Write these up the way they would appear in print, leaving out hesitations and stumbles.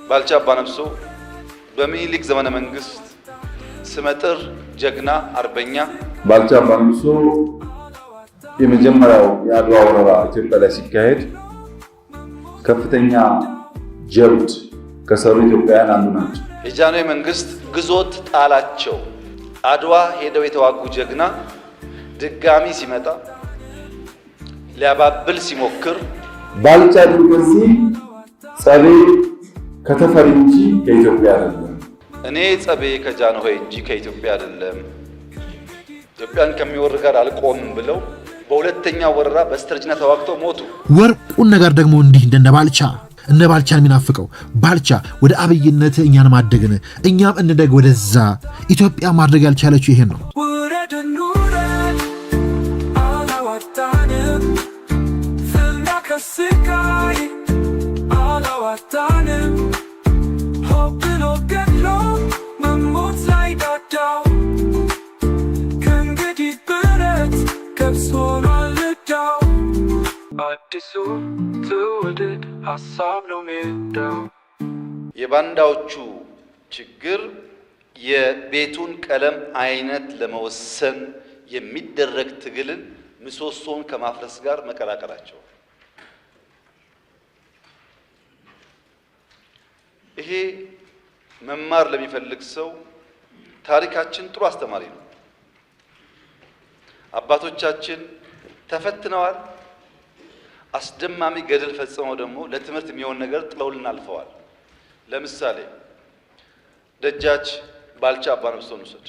ባልቻ አባነፍሶ በሚኒሊክ ዘመነ መንግስት ስመጥር ጀግና አርበኛ ባልቻ አባነፍሶ የመጀመሪያው የአድዋ ወረራ ኢትዮጵያ ላይ ሲካሄድ ከፍተኛ ጀብድ ከሰሩ ኢትዮጵያውያን አንዱ ናቸው። የጃንሆይ መንግስት ግዞት ጣላቸው። አድዋ ሄደው የተዋጉ ጀግና ድጋሚ ሲመጣ ሊያባብል ሲሞክር ባልቻ ዱርገሲ ጸቤ ከተፈሪ እንጂ ከኢትዮጵያ አይደለም። እኔ ጸቤ ከጃንሆይ እንጂ ከኢትዮጵያ አይደለም፣ ኢትዮጵያን ከሚወር ጋር አልቆምም ብለው በሁለተኛው ወረራ በስተርጅና ተዋግተው ሞቱ። ወርቁን ነገር ደግሞ እንዲህ እንደ ባልቻ እነ ባልቻን የሚናፍቀው ባልቻ ወደ አብይነት እኛን ማደግን እኛም እንደግ ወደዛ ኢትዮጵያ ማድረግ ያልቻለችው ይሄን ነው። የባንዳዎቹ ችግር የቤቱን ቀለም አይነት ለመወሰን የሚደረግ ትግልን ምሰሶን ከማፍረስ ጋር መቀላቀላቸው። ይሄ መማር ለሚፈልግ ሰው ታሪካችን ጥሩ አስተማሪ ነው። አባቶቻችን ተፈትነዋል። አስደማሚ ገድል ፈጽመው ደግሞ ለትምህርት የሚሆን ነገር ጥለውልን አልፈዋል። ለምሳሌ ደጃች ባልቻ አባነፍሶን ውሰድ።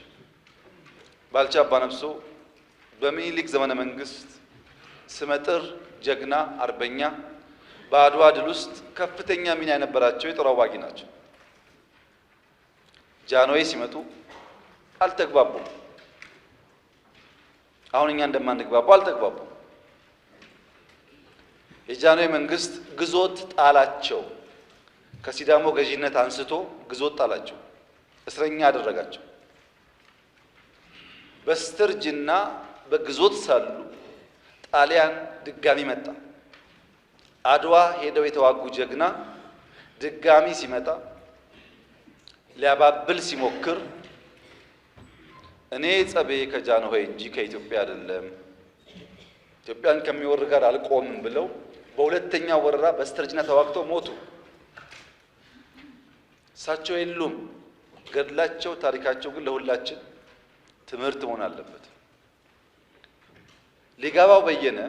ባልቻ አባነፍሶ በሚኒሊክ ዘመነ መንግስት ስመጥር ጀግና አርበኛ በአድዋ ድል ውስጥ ከፍተኛ ሚና የነበራቸው የጦር አዋጊ ናቸው። ጃንሆይ ሲመጡ አልተግባቡም። አሁን እኛ እንደማንግባባው አልተግባቡም። የጃንሆይ መንግስት ግዞት ጣላቸው። ከሲዳሞ ገዢነት አንስቶ ግዞት ጣላቸው፣ እስረኛ አደረጋቸው። በስተርጅና በግዞት ሳሉ ጣሊያን ድጋሚ መጣ። አድዋ ሄደው የተዋጉ ጀግና ድጋሚ ሲመጣ ሊያባብል ሲሞክር እኔ ጸቤ ከጃንሆይ እንጂ ከኢትዮጵያ አይደለም፣ ኢትዮጵያን ከሚወር ጋር አልቆምም ብለው በሁለተኛው ወረራ በስተርጅና ተዋግተው ሞቱ። እሳቸው የሉም። ገድላቸው፣ ታሪካቸው ግን ለሁላችን ትምህርት መሆን አለበት። ሊጋባው በየነ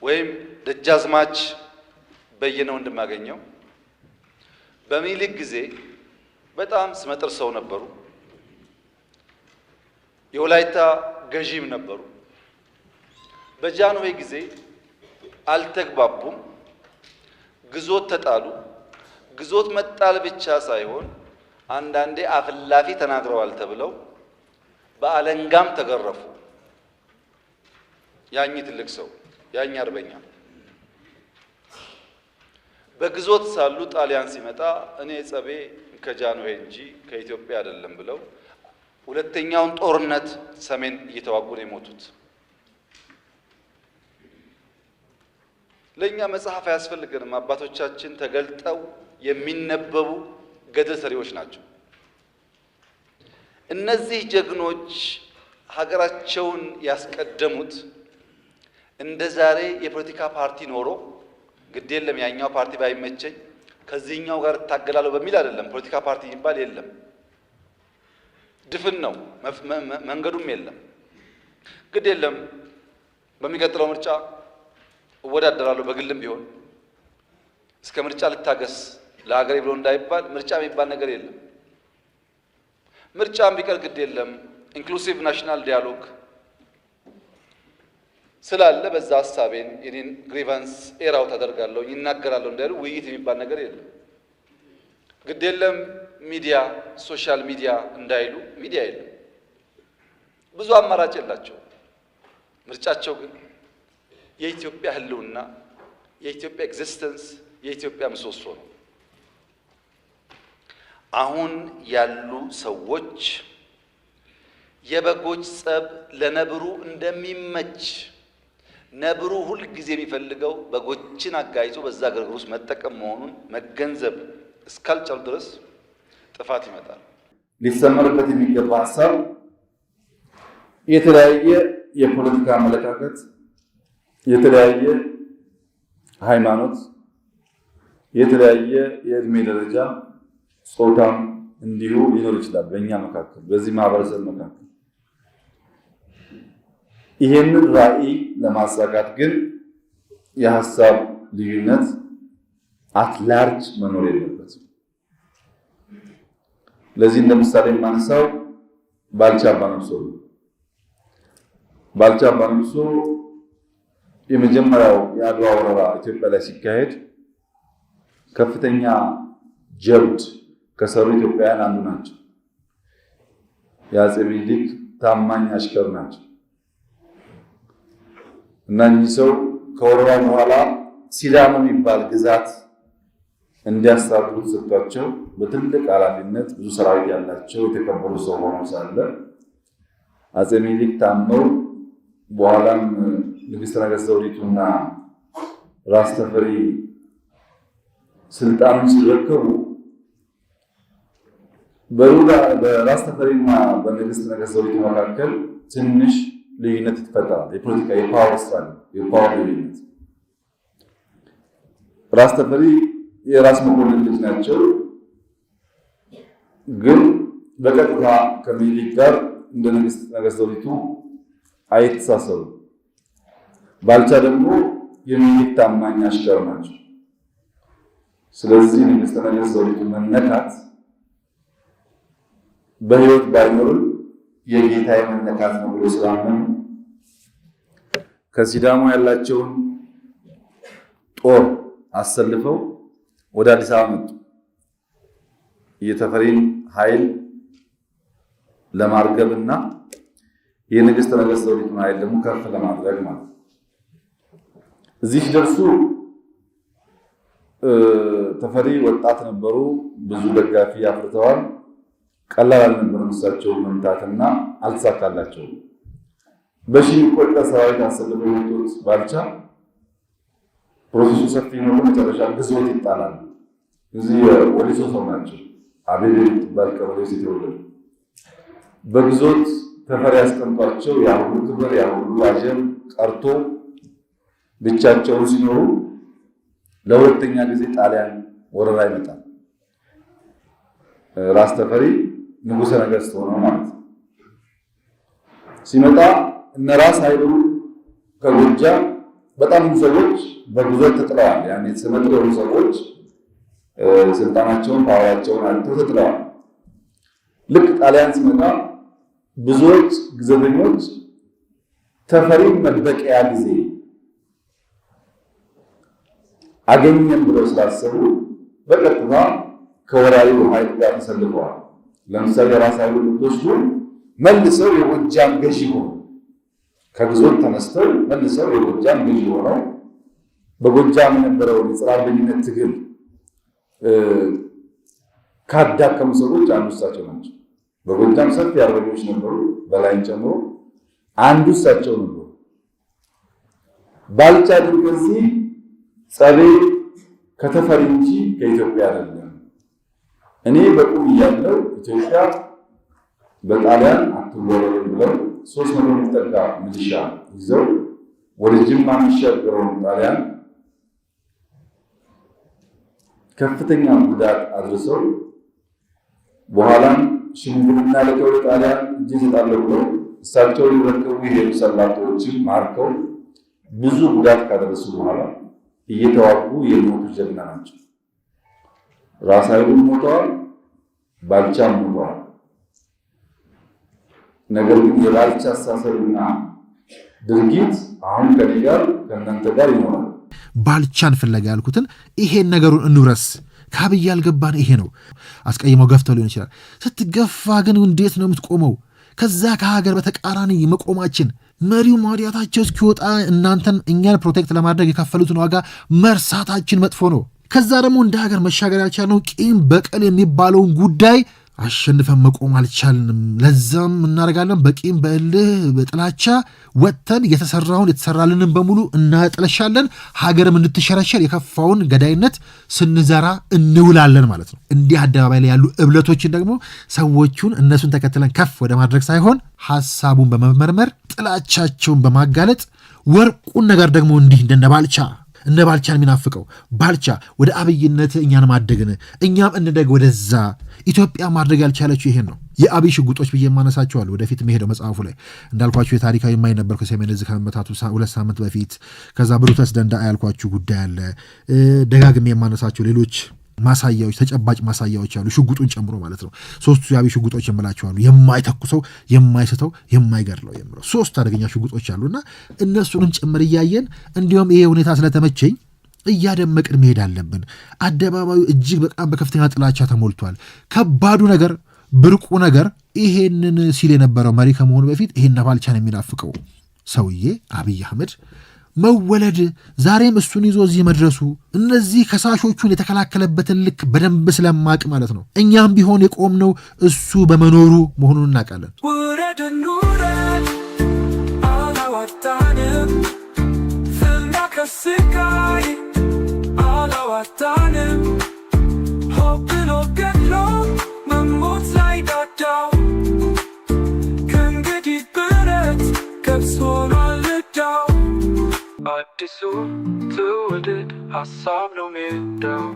ወይም ደጃዝማች በየነ ወንድማገኘው በሚኒሊክ ጊዜ በጣም ስመጥር ሰው ነበሩ። የወላይታ ገዢም ነበሩ። በጃንሆይ ጊዜ አልተግባቡም፣ ግዞት ተጣሉ። ግዞት መጣል ብቻ ሳይሆን አንዳንዴ አፍላፊ ተናግረዋል ተብለው በአለንጋም ተገረፉ። ያኝ ትልቅ ሰው ያኝ አርበኛ በግዞት ሳሉ ጣሊያን ሲመጣ እኔ ጸቤ ከጃንሆይ እንጂ ከኢትዮጵያ አይደለም ብለው ሁለተኛውን ጦርነት ሰሜን እየተዋጉ ነው የሞቱት። ለኛ መጽሐፍ አያስፈልገንም። አባቶቻችን ተገልጠው የሚነበቡ ገድል ሰሪዎች ናቸው። እነዚህ ጀግኖች ሀገራቸውን ያስቀደሙት እንደ ዛሬ የፖለቲካ ፓርቲ ኖሮ ግድ የለም ያኛው ፓርቲ ባይመቸኝ ከዚህኛው ጋር እታገላለሁ በሚል አይደለም። ፖለቲካ ፓርቲ ይባል የለም፣ ድፍን ነው፣ መንገዱም የለም። ግድ የለም በሚቀጥለው ምርጫ እወዳደራለሁ በግልም ቢሆን እስከ ምርጫ ልታገስ ለሀገሬ ብሎ እንዳይባል ምርጫ የሚባል ነገር የለም። ምርጫም ቢቀር ግድ የለም ኢንክሉሲቭ ናሽናል ዲያሎግ ስላለ በዛ ሐሳቤን የኔን ግሪቫንስ ኤራው ታደርጋለሁ ይናገራለሁ እንዳይሉ ውይይት የሚባል ነገር የለም። ግድ የለም ሚዲያ ሶሻል ሚዲያ እንዳይሉ ሚዲያ የለም። ብዙ አማራጭ የላቸው። ምርጫቸው ግን የኢትዮጵያ ህልውና፣ የኢትዮጵያ ኤግዚስተንስ፣ የኢትዮጵያ ምሰሶ ነው። አሁን ያሉ ሰዎች የበጎች ጸብ ለነብሩ እንደሚመች ነብሩ ሁል ጊዜ የሚፈልገው በጎችን አጋይቶ በዛ ግርግር ውስጥ መጠቀም መሆኑን መገንዘብ እስካልቻሉ ድረስ ጥፋት ይመጣል። ሊሰመርበት የሚገባ ሀሳብ የተለያየ የፖለቲካ አመለካከት፣ የተለያየ ሃይማኖት፣ የተለያየ የእድሜ ደረጃ፣ ጾታም እንዲሁ ሊኖር ይችላል በእኛ መካከል፣ በዚህ ማህበረሰብ መካከል። ይሄንን ራዕይ ለማሳካት ግን የሀሳብ ልዩነት አትላርጅ መኖር የለበትም። ለዚህ እንደምሳሌ የማነሳው ባልቻ አባነብሶ ነው። ባልቻ አባነብሶ የመጀመሪያው የአድዋ ወረራ ኢትዮጵያ ላይ ሲካሄድ ከፍተኛ ጀብድ ከሰሩ ኢትዮጵያውያን አንዱ ናቸው። የአፄ ምኒልክ ታማኝ አሽከር ናቸው እና እኚህ ሰው ከወረራ በኋላ ሲዳሞ የሚባል ግዛት እንዲያስተዳድሩ ተሰጥቷቸው በትልቅ ኃላፊነት ብዙ ሰራዊት ያላቸው የተከበሩ ሰው ሆነው ሳለ አፄ ምኒልክ ታመው በኋላም ንግሥተ ነገሥት ዘውዲቱና ራስ ተፈሪ ስልጣኑን ሲረከቡ በራስ ተፈሪና በንግሥተ ነገሥት ዘውዲቱ መካከል ትንሽ ልዩነት ይፈጠራል። የፖለቲካ የፓወር ልዩነት። ራስ ተፈሪ የራስ መኮንን ልጅ ናቸው፣ ግን በቀጥታ ከምኒልክ ጋር እንደ ንግሥተ ነገሥት ዘውዲቱ አይተሳሰሩ። ባልቻ ደግሞ የሚኒሊክ ታማኝ አሽከር ናቸው። ስለዚህ ንግሥተ ነገሥት ዘውዲቱ መነካት በሕይወት ባይኖርም የጌታዬ መነካት ነው ብሎ ስላመኑ ከሲዳሞ ያላቸውን ጦር አሰልፈው ወደ አዲስ አበባ መጡ። የተፈሪን ኃይል ለማርገብና የንግሥተ ነገሥት ዘውዲቱን ኃይል ደግሞ ከፍ ለማድረግ ማለት ነው። እዚህ ሲደርሱ ተፈሪ ወጣት ነበሩ፣ ብዙ ደጋፊ አፍርተዋል። ቀላል አልነበረም እሳቸውን መምታትና አልተሳካላቸውም። በሺህ የሚቆጠር ሰራዊት አሰልፈው የመጡት ባልቻ ፕሮሰሱ ሰፊ ነው። መጨረሻ ግዞት ይጣላል። እዚህ ወሊሶ ሰው ናቸው። አቤል የምትባል ቀበሌ ውስጥ የተወለዱ በግዞት ተፈሪ ያስቀምጧቸው ያሁሉ ክብር ያሁሉ አጀብ ቀርቶ ብቻቸውን ሲኖሩ ለሁለተኛ ጊዜ ጣሊያን ወረራ ይመጣል። ራስ ተፈሪ ንጉሠ ነገሥት ሆነው ማለት ነው። ሲመጣ እነ ራስ ኃይሉ ከጎጃም በጣም ብዙ ሰዎች በግዞት ተጥለዋል። ያኔ ስመጥር የሆኑ ሰዎች ስልጣናቸውን ፓወራቸውን አጥተው ተጥለዋል። ልክ ጣሊያን ሲመጣ ብዙዎች ግዘተኞች ተፈሪን መበቀያ ጊዜ አገኘን ብለው ስላሰቡ በቀጥታ ከወራሪው ኃይል ጋር ተሰልፈዋል። ለምሳሌ ራስ ኃይሉ ልጆቹ መልሰው የጎጃም ገዢ ሆነው ከግዞት ተነስተው መልሰው የጎጃም ገዢ ሆነው በጎጃም የነበረውን የጸረ አርበኝነት ትግል ካዳከሙ ሰዎች አንዱ እሳቸው ናቸው። በጎጃም ሰፊ አርበኞች ነበሩ፣ በላይን ጨምሮ አንዱ እሳቸው ነበሩ። ባልቻ ግን ከዚህ ጸቤ ከተፈሪ እንጂ ከኢትዮጵያ አይደለም። እኔ በቁም እያለሁ ኢትዮጵያ በጣሊያን አትወረርም ብለው 300 የሚጠጋ ሚሊሻ ይዘው ወደ ጅማ የሚሻገረውን ጣሊያን ከፍተኛ ጉዳት አድርሰው በኋላም ሽምግልና ልከው ጣሊያን እጅ ይሰጣለሁ ብለው እሳቸው ሊረከቡ የሄዱ ሰላቶችን ማርከው ብዙ ጉዳት ካደረሱ በኋላ እየተዋጉ የሞቱ ጀግና ናቸው። ራስ ኃይሉ ሞተዋል፣ ባልቻም ሞተዋል። ነገር ግን የባልቻ አስተሳሰብና ድርጊት አሁን ከኔ ጋር ከእናንተ ጋር ይኖራል። ባልቻን ፍለጋ ያልኩትን ይሄን ነገሩን እንውረስ። ከአብይ ያልገባን ይሄ ነው። አስቀይመው ገፍተው ሊሆን ይችላል። ስትገፋ ግን እንዴት ነው የምትቆመው? ከዛ ከሀገር በተቃራኒ መቆማችን መሪው ማዲያታቸው እስኪወጣ እናንተን እኛን ፕሮቴክት ለማድረግ የከፈሉትን ዋጋ መርሳታችን መጥፎ ነው። ከዛ ደግሞ እንደ ሀገር መሻገር ያልቻልነው ቂም በቀል የሚባለውን ጉዳይ አሸንፈን መቆም አልቻልንም። ለዛም እናደርጋለን በቂም በእልህ በጥላቻ ወጥተን የተሰራልንን በሙሉ እናጥለሻለን። ሀገርም እንድትሸረሸር የከፋውን ገዳይነት ስንዘራ እንውላለን ማለት ነው። እንዲህ አደባባይ ላይ ያሉ እብለቶችን ደግሞ ሰዎቹን እነሱን ተከትለን ከፍ ወደ ማድረግ ሳይሆን ሀሳቡን በመመርመር ጥላቻቸውን በማጋለጥ ወርቁን ነገር ደግሞ እንዲህ እንደነ ባልቻን የሚናፍቀው ባልቻ ወደ አብይነት እኛን ማደግን እኛም እንደግ ወደዛ ኢትዮጵያ ማድረግ ያልቻለችው ይሄን ነው። የአብይ ሽጉጦች ብዬ ማነሳቸዋለሁ ወደፊት መሄደው መጽሐፉ ላይ እንዳልኳችሁ የታሪካዊ የማይነበር ከሰሜን ዕዝ ከመመታቱ 2 ሳምንት በፊት ከዛ ብሩተስ ደንዳአ ያልኳችሁ ጉዳይ አለ። ደጋግሜ የማነሳቸው ሌሎች ማሳያዎች ተጨባጭ ማሳያዎች አሉ፣ ሽጉጡን ጨምሮ ማለት ነው። 3 የአብይ ሽጉጦች የምላቸዋሉ የማይተኩሰው የማይስተው የማይገድለው የምለው 3 አደገኛ ሽጉጦች አሉና እነሱንም ጭምር እያየን እንዲሁም ይሄ ሁኔታ ስለተመቸኝ እያደመቅን መሄድ አለብን። አደባባዩ እጅግ በጣም በከፍተኛ ጥላቻ ተሞልቷል። ከባዱ ነገር ብርቁ ነገር ይሄንን ሲል የነበረው መሪ ከመሆኑ በፊት ይሄን ባልቻን የሚናፍቀው ሰውዬ አብይ አህመድ መወለድ ዛሬም እሱን ይዞ እዚህ መድረሱ እነዚህ ከሳሾቹን የተከላከለበትን ልክ በደንብ ስለማቅ ማለት ነው። እኛም ቢሆን የቆምነው እሱ በመኖሩ መሆኑን እናውቃለን። አላዋጣንም ፍና ከስቃይ አላዋጣንም ሆብሎ ገድሎ መሞት ላይ ዳዳው ከእንግዲህ ብረት ገብስ ሆኗል ዕዳው አዲሱ ትውልድ ሀሳብ ነው ሜዳው